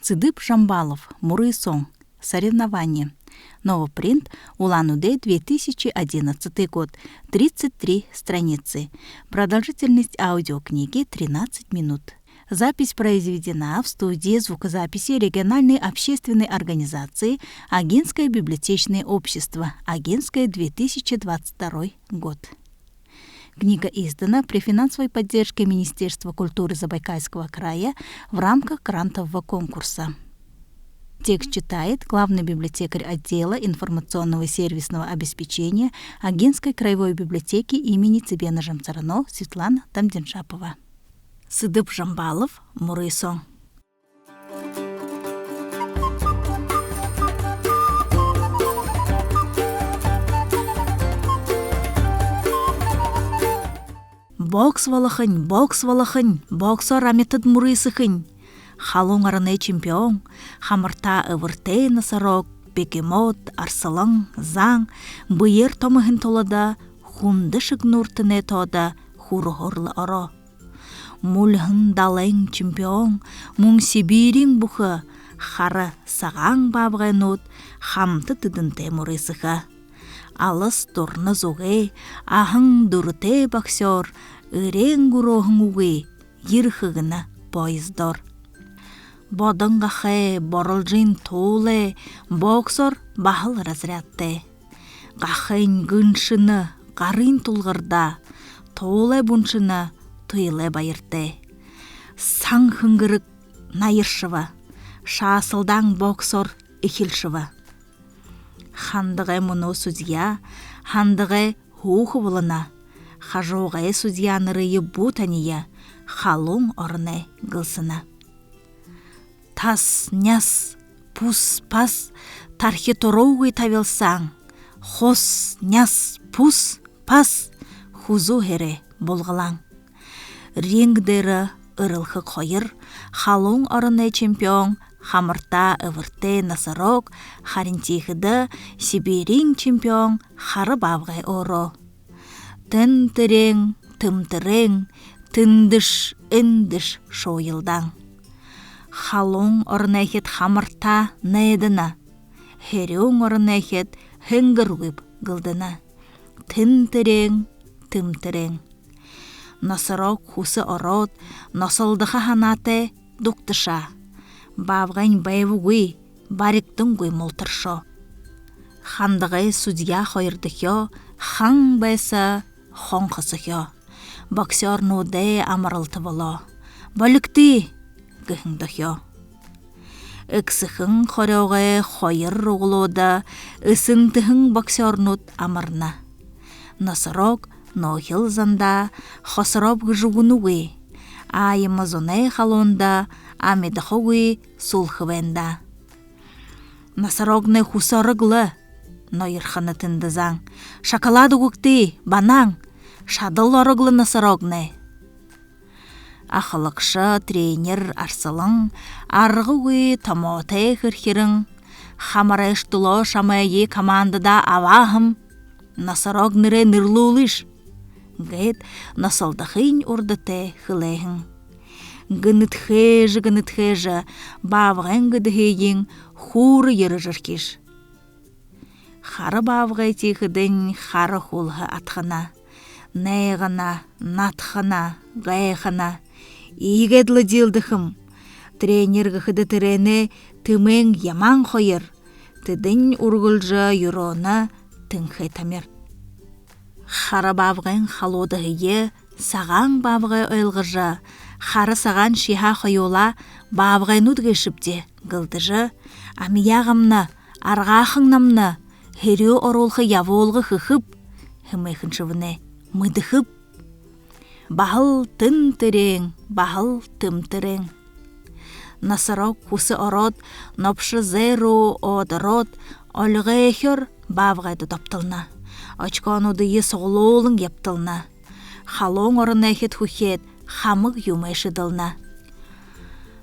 Цыдып Жамбалов, Мурый-Сон. Соревнования. Новый принт. Улан-Удэ, 2011 год. 33 страницы. Продолжительность аудиокниги 13 минут. Запись произведена в студии звукозаписи региональной общественной организации Агинское библиотечное общество. Агинское, 2022 год. Книга издана при финансовой поддержке Министерства культуры Забайкальского края в рамках грантового конкурса. Текст читает главный библиотекарь отдела информационного и сервисного обеспечения Агинской краевой библиотеки имени Цыбена Жамцарано Светлана Тамдиншапова. Цыдып Жамбалов, Мурый-Сон. Бокс валахынь, боксор аметыд Мурый-Сыхынь. Халуң арыны чемпион, хамырта ывыртей носорог, бегемот, арсылың, заң, бұйыр томығын толада, хунды шыгнуртыне тода, хуры-хорлы оро. Мулхын далың чемпион, мұң Сибирин бұхы, хары саған бабғайнут, хамты тыдынте Мурый-Сыха. Алыс турны зуғе, ахың дұрыте боксер, үрен ғұрохың уғе, ерхігіні поездор. Бодың ғақы, борылжын толы, боксор бағыл разрядты. Ғақын гыншыны, ғарын тұлғырда, толы бұншыны, тұйлы байырды. Саң хыңгырық найыршыва, шасылдан боксор ихилшыва. Хандығы мұны судья, хандығы хухы болына, хажоғай судьянырыйы бұтания, халуң орны ғылсына. Тас, няс, пус, пас, тархи торовғый тавелсаң, хос, няс, пус, пас, хузу хере болғылаң. Рингдері ырылхы қойыр, халуң орны чемпион, хамырта ывырте носорог, харинтихыды Сибирин чемпион, хары бавғай оро. Тын-тырең, тым-тырең, тындыш, үндіш шойылдаң. Халуң орнайхет хамырта нәйдіна, херюң орнайхет хынгырғып ғылдына. Тын-тырең, тым-тырең. Носорог хусы ород, носылдыға ханаты дуқтыша. Бавғайн байвуғи, бариктың ғой молтыршо. Хандығай судья қойырдықё, хаң байса қонқысықё. Боксер нуды амырылты боло. Болікті ғыңдықё. Үксіхің қорауғай қойыр ұғылуды, үсінтіхің боксер нуд амырна. Носорог нохил занда, қосырап ғыжуғынуғи. Айымызуны халонда, амедахугы сулхывенда. Носорогны хусарыглы, нойырханы тындызаң. Шоколады көкті, банаң, шадыл орыглы носорогны. Ақылықшы тренер арсылың, арғуы тамотай хырхирың. Хамарайш тұло шамайы командада авахым, носорогныры нырлулыш. Гэт насылдахын урдыте хылайхын. Гынытхежі, бавғын гыдыхейін хуры еріжіркеш. Хары бавғай тейхідін хары хулғы атхына. Найғына, натхына, ғайхына. Игедлі делдіхім. Тренер ғыды тірені тымың яман қойыр. Тыдын ургылжы юроны тыңхай тамер. Хары бавғын халодығые, саған бавғай ойлғыжы, хары саған шиха қойола бавғай нүдгешіпте ғылдыжы, амияғымны, арғақыңнамны, херю оролғы яволғы хыхып, хымайхыншывыны мыдыхып. Бағыл тын-тірең, бағыл тым-тірең. Насырок хусы ород, нопшы зеру одырод, олғы эхер бавғайды доптылна. Очконудыйы соғылуылың ептілна. Халуң орын әхет хухет, хамық юмайшыдылна.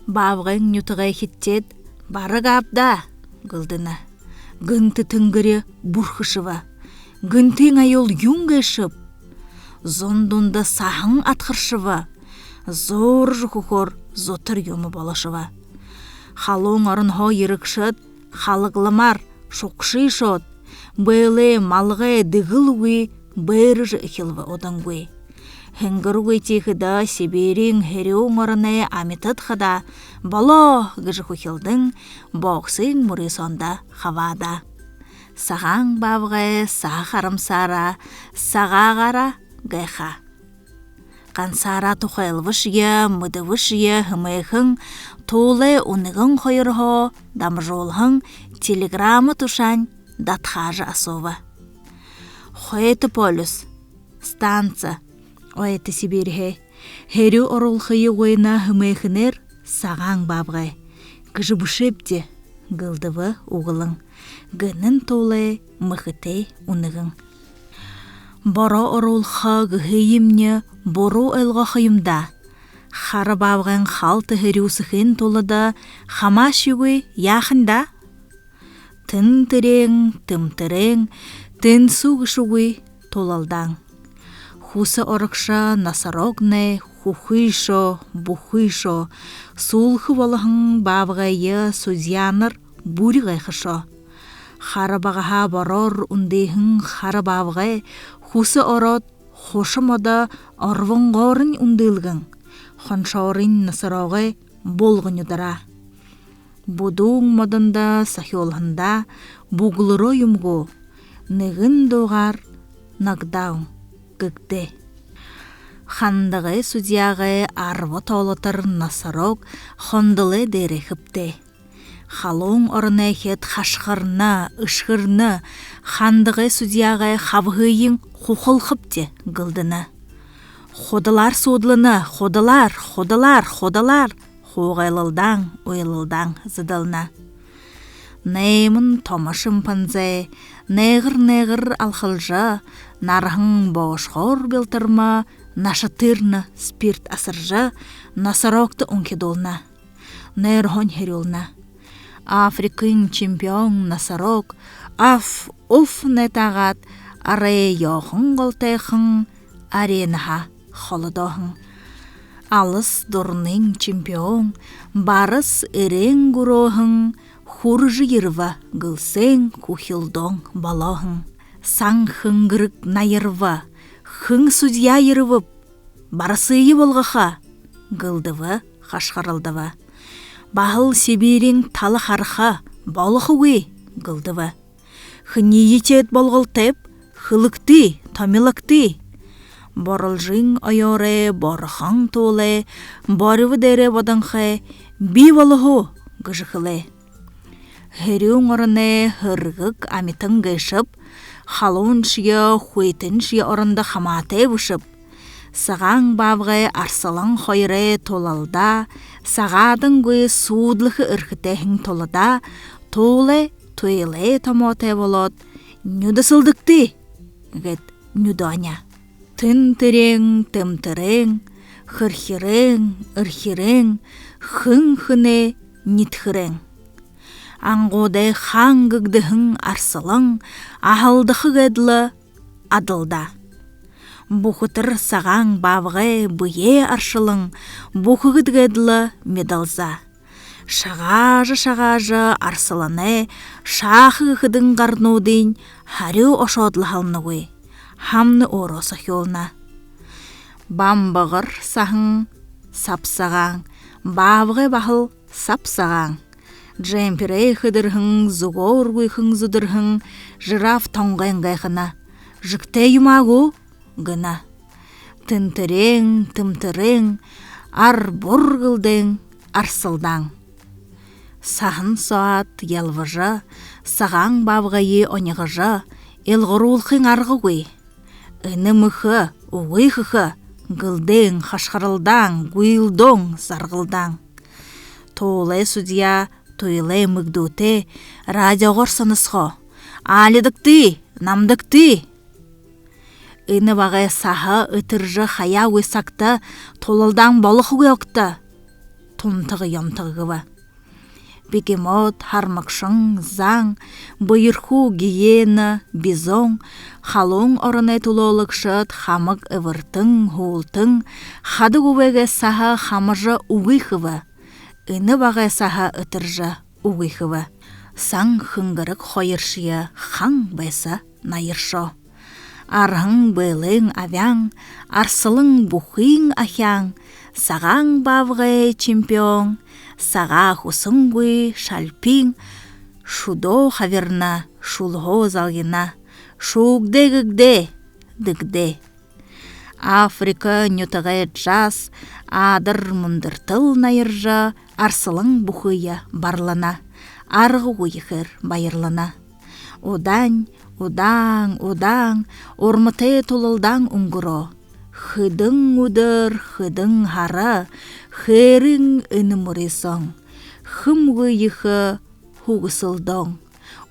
Бавғың нютыға хиттет, бары ғапда, ғылдына. Гынты түнгірі бұрхышыва. Гынтың айол юңгешіп. Зондунда сахың атқыршыва. Зор жүхухор зотыр юмы болашыва. Халуң орынхо ерікшіт, халықлымар, шоқшишот, бөлі малғы дығылуи, бөріжі үхілві одыңгуи. Хынгыруи тихыда Сибирин херюң орыны амитытхыда, бало гыжы хухилдың, боқсын мұрысонда хавада. Сағаң бавғы сахарымсара, сағағара гайха. Қансара тухайлвышия, мыдывышия хымайхың, толы унығың қойырхо, дамжолхың, телеграммы тушань, датхажы асова. Хойты полюс, станция, ойты Сибирхе, херю орулхыйы ойна хымайхынер, сағаң бавғы, гыжы бұшепте, гылдывы уғылың, гынын толы мықыты унығың. Бара орулха гыйымне бору элға хыйымда. Хары бавғын халты хырюсыхын толыда хамаш югы яхында. Тын тырен, тым тырен, тын суғышугы толалдан. Хусы орықша насарогны, хухышо, бухышо, сулхы волығын бавғайы судьяныр бұри ғайқышо. Хары бағаға барор үндейхін хары бавғай, хусы орот, хошымада арвын ғорын үнділгін, ханшаурын насарауғай болғын үдіра. Будуң мадында сахиолғында бұғылыры юмғу, нығын доғар нағдауң гігді. Хандығы судьяғы арвы таулатыр насарауг хондылы дәрі хіпті. Халуң орыны хет хашқырны, ұшқырны, хандығы судьяғы хавғыйын хухыл хыпте гылдыны. Ходылар судлыны, ходылар, ходылар, ходылар, хоғайлылдаң, ойлылдаң зыдылны. Неймін томашым панзай, неғыр алхылжы, нарғың боғышқор білтірма, нашытырны спирт асыржы, насарокты ұнкедолна. Нейрхон херюлна. Африкын чемпион насарок, уф нетағат, арай яғын ғылтайқын, аренаға холодоғын. Алыс дұрның чемпион, барыс ерен ғыроғын, хуржы ерва гылсен кухилдон балоғын. Сан хыңгырық найырва, хың судья ервіп, барысыйы болғыға, гылдывы, қашқарылдывы. Бағыл Сибирин талы қарха, балықы өй, гылдывы. Хыни етет болғылтып, хылықты, тамилықты. Борылжың айоры, борыхан толы, барывы дәрі бадыңқы, би балығы гыжықылы. Херюң орыны хырғық амитын гайшып, халуын шия, хуйтын шия орынды хаматы бұшып. Сағаң бавғы арсылың қойры толалда, сағадың көй судлықы үркітәхін толыда, толы, туйлы томоты болот, нүдісілдікті, гет нүданя. Тын тірен, тым тірен, хырхирен, ырхирен, хын-хыны, нитхирен. Аңғоды хаңгыгдыхын арсылың, ахылдықы гәділі адылда. Бұқытыр сағаң бавғы бұе аршылың, бұқығыд гәділі медалза. Шағажы арсыланы, шағы ғыдың ғарнудың, харю ошодлы халнығы, хамны оро сахиолна. Бамбығыр сағың, сапсағаң, бавғы бағыл сапсағаң. Джемпірей қыдырғың, зұғор ғыйқың зұдырғың, жираф тоңғайын ғайқына. Жықтай юмағу гына. Тынтырен, тымтырен, ар бұрғылдың, арсылдаң. Сағын соат ялвыжы, сағаң бавғайы онығыжы, елғырулқың арғығой. Үні мұхы, уғыйқығы, гылдың, қашқарылдаң, гуилдың, зарғылдаң. Толы судья, тойлы мүгдуті, радиоғыр сынысқо. Алидыкты, намдыкты. Үні бағай саха үтіржі хая өсакты, толылдан балықы өкті. Тонтығы ямтығығы. Бегемот, хармақшың, заң, бұйырху, гиена, бизон, халуң орыны тулолықшыт, хамық ывыртың, хуылтың, хады өвеге саха хамыжы уғықывы. ыны бағай саха ытыржа уғихывы. Саң хыңгырык хойыршия хаң байса найыршо. Арғың былың авяң, арсылың бұхың ахяң, сағаң бавғай чемпион, саға хусыңгуй шальпин, шудо хаверна, шулго залгина, шугде-гігде, дігде. Африка нютағай жас, адыр мұндыртыл найыржа, арсылың бұхыя барлана, арғы ұйықыр байырлана. Одан, удаң, ормыты толылдаң ұңғыро. Хыдың ұдыр, хыдың хара, херің үнімұресің. Хым ұйықы хуғысылдың,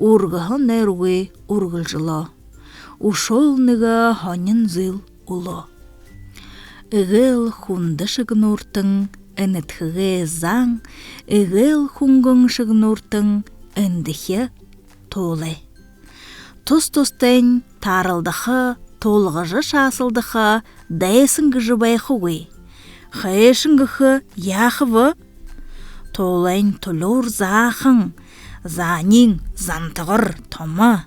урғығын әргі урғылжылы. Ушол ныға ханын зыл ұлы. Игыл хунды шыгын ұртың, үнітхіге заң, игыл хуңгың шыгын ұртың, үндіхе толы. Тұс-тұстың тарылдықы, толғыжы шасылдықы, дайсыңғы жыбайқы. Хайшыңғықы яқывы, толайын тұлур зақың, занин зантығыр тома.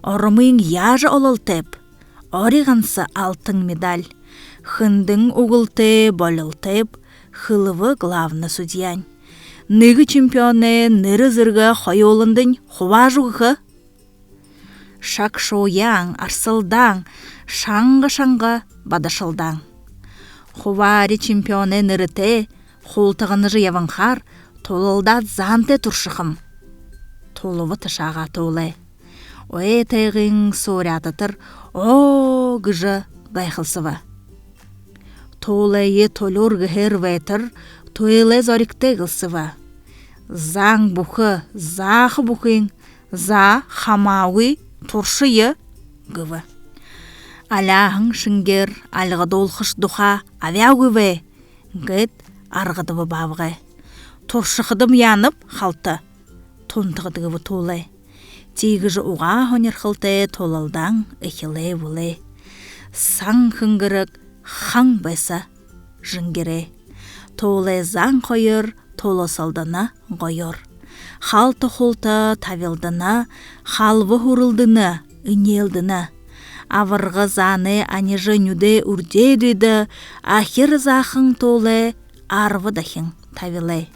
Орымың яжы олылтып, ориғансы алтын медаль. Хындың уғылты болылтып, хылывы главны судьян. Ныгы чемпионы ныры зырғы хой олындың хуа жуғы. Шак шояң, арсылдаң, шаңғы-шаңғы бадашылдаң. Хувари чемпионы нырыте, холтығыны жиявынхар, толылдат занты тұршықым. Толывы тышаға толы. Ой тайғың сорятытыр, о гыжы байқылсывы. Толайы толур гыхер вайтыр, тойлы зорикте ғылсывы. Заң бұқы, зағы бұқың, за хамауи тұршыйы гывы. Аляғың шынгер, алғы долқыш духа авяугывы, гыд арғыдывы бавғы. Тұршықыдым янып қалты, тонтығыдығывы толы. Тегіжі уға хонер қылты толалдаң үхілі бұлы. Саң хыңгырық хаң байса жыңгере. Толы заң қойыр, толы салдына ғойыр. Халты холта тавилдына, халвы хурылдына, үнелдына. Авырғы заны анежы нүде үрдедеді, ахир зақың толы арвы дахың тавилы.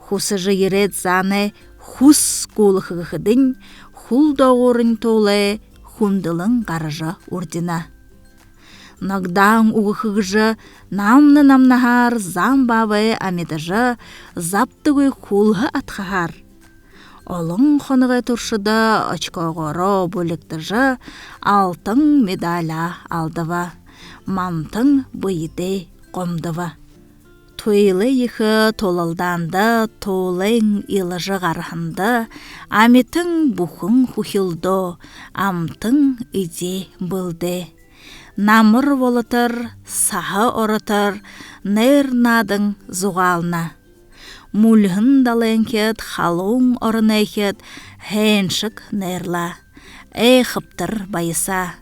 Хусыжы ерет заны хус қолықығыдың, хулда орын толы хундылың қарыжы үрдіна. Нагдаң уғықығыжы намны-намнахар замбавы амедажы заптығы хулғы атқахар. Олың қонығы тұршыды очкоғыры бөліктіжі алтын медаля алдывы. Мантың бұйды қомдывы. Тойлы ехі толылданды, толың илыжы ғарғынды, аметің бұхың хухилды, амтың иде бұлды. Намыр волытыр, сағы орытыр, нер надың зуғална. Мулғын даленкет, халуң орынайкет, хэншік нерла. Қыптыр байыса.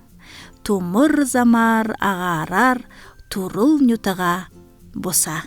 Тумыр замар ағарар, турыл нютыға боса.